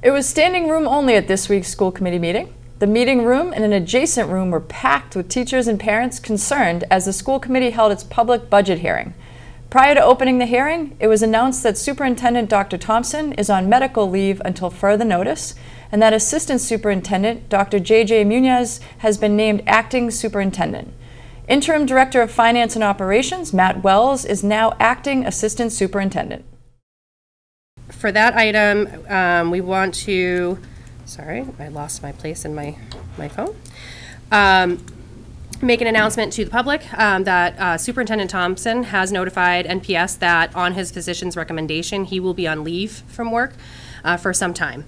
It was standing room only at this week's school committee meeting. The meeting room and an adjacent room were packed with teachers and parents concerned as the school committee held its public budget hearing. Prior to opening the hearing, it was announced that Superintendent Dr. Thompson is on medical leave until further notice, and that Assistant Superintendent Dr. J.J. Munoz has been named Acting Superintendent. Interim Director of Finance and Operations, Matt Wells, is now Acting Assistant Superintendent. For that item, we want to, sorry, I lost my place in my phone. Make an announcement to the public that Superintendent Thompson has notified NPS that on his physician's recommendation, he will be on leave from work for some time.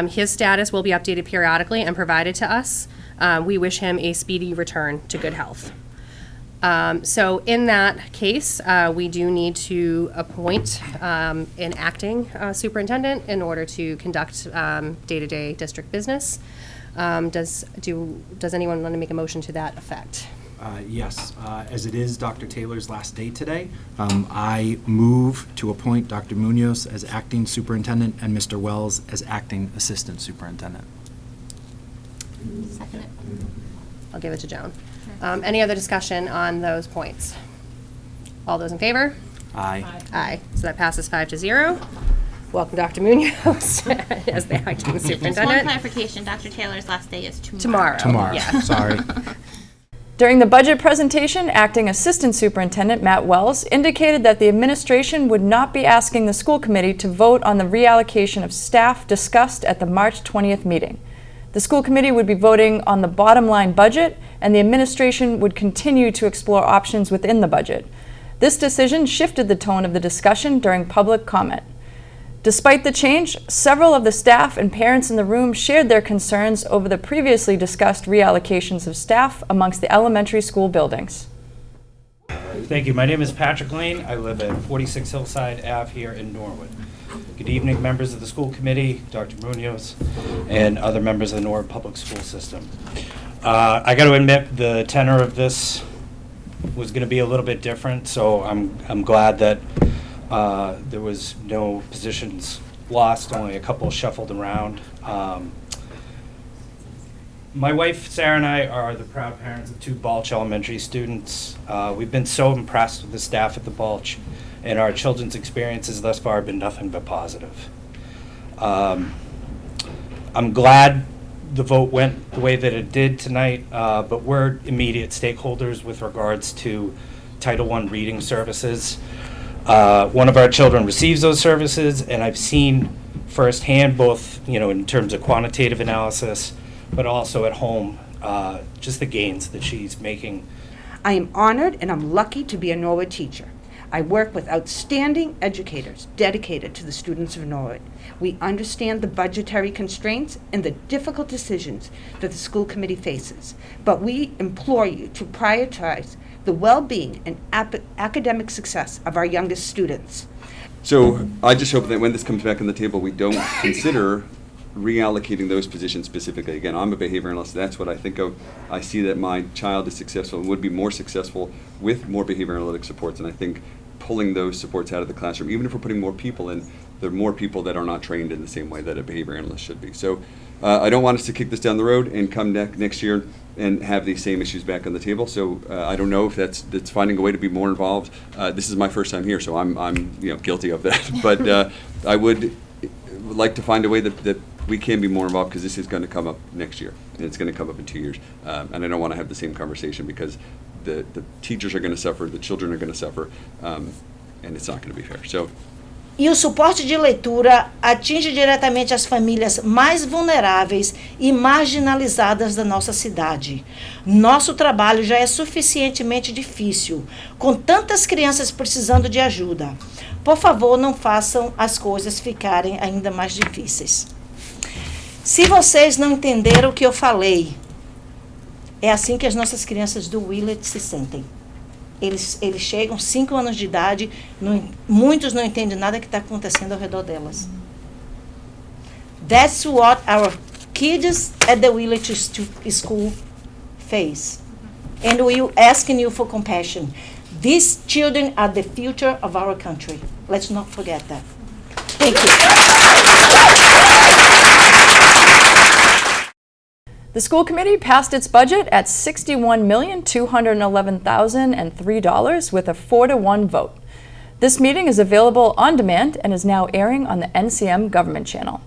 His status will be updated periodically and provided to us. We wish him a speedy return to good health. So in that case, we do need to appoint an acting superintendent in order to conduct day-to-day district business. Does anyone want to make a motion to that effect? Yes, as it is Dr. Taylor's last day today, I move to appoint Dr. Munoz as acting superintendent and Mr. Wells as acting assistant superintendent. Second it. I'll give it to Joan. Any other discussion on those points? All those in favor? Aye. Aye. So that passes 5-0. Welcome, Dr. Munoz, as the acting Just one superintendent. clarification, Dr. Taylor's last day is Tomorrow. Tomorrow, Yeah. sorry. During the budget presentation, Acting Assistant Superintendent Matt Wells indicated that the administration would not be asking the school committee to vote on the reallocation of staff discussed at the March 20th meeting. The school committee would be voting on the bottom line budget, and the administration would continue to explore options within the budget. This decision shifted the tone of the discussion during public comment. Despite the change, several of the staff and parents in the room shared their concerns over the previously discussed reallocations of staff amongst the elementary school buildings. Thank you. My name is Patrick Lane. I live at 46 Hillside Ave here in Norwood. Good evening, members of the school committee, Dr. Munoz, and other members of the Norwood Public School System. I got to admit, the tenor of this was going to be a little bit different, so I'm glad that there was no positions lost, only a couple shuffled around. My wife, Sarah, and I are the proud parents of 2 Balch Elementary students. We've been so impressed with the staff at the Balch, and our children's experiences thus far have been nothing but positive. I'm glad the vote went the way that it did tonight, but we're immediate stakeholders with regards to Title I reading services. One of our children receives those services, and I've seen firsthand, both in terms of quantitative analysis, but also at home, just the gains that she's making. I am honored and I'm lucky to be a Norwood teacher. I work with outstanding educators dedicated to the students of Norwood. We understand the budgetary constraints and the difficult decisions that the school committee faces, but we implore you to prioritize the well-being and academic success of our youngest students. So I just hope that when this comes back on the table, we don't consider reallocating those positions specifically. Again, I'm a behavior analyst. That's what I think of. I see that my child is successful and would be more successful with more behavior analytic supports. And I think pulling those supports out of the classroom, even if we're putting more people in, there are more people that are not trained in the same way that a behavior analyst should be. So I don't want us to kick this down the road and come next year and have these same issues back on the table. So I don't know if that's finding a way to be more involved. This is my first time here, so I'm guilty of that. But I would like to find a way that we can be more involved, because this is going to come up next year, and it's going to come up in 2 years. And I don't want to have the same conversation, because the teachers are going to suffer, the children are going to suffer, and it's not going to be fair. So. E o suporte de leitura atinge diretamente as famílias mais vulneráveis e marginalizadas da nossa cidade. Nosso trabalho já é suficientemente difícil, com tantas crianças precisando de ajuda. Por favor, não façam as coisas ficarem ainda mais difíceis. Se vocês não entenderam o que eu falei, é assim que as nossas crianças do Willett se sentem. Eles chegam 5 anos de idade, muitos não entendem nada que está acontecendo ao redor delas. That's what our kids at the Willett School face. And we're asking you for compassion. These children are the future of our country. Let's not forget that. Thank you. The school committee passed its budget at $61,211,003 with a 4-to-1 vote. This meeting is available on demand and is now airing on the NCM Government Channel.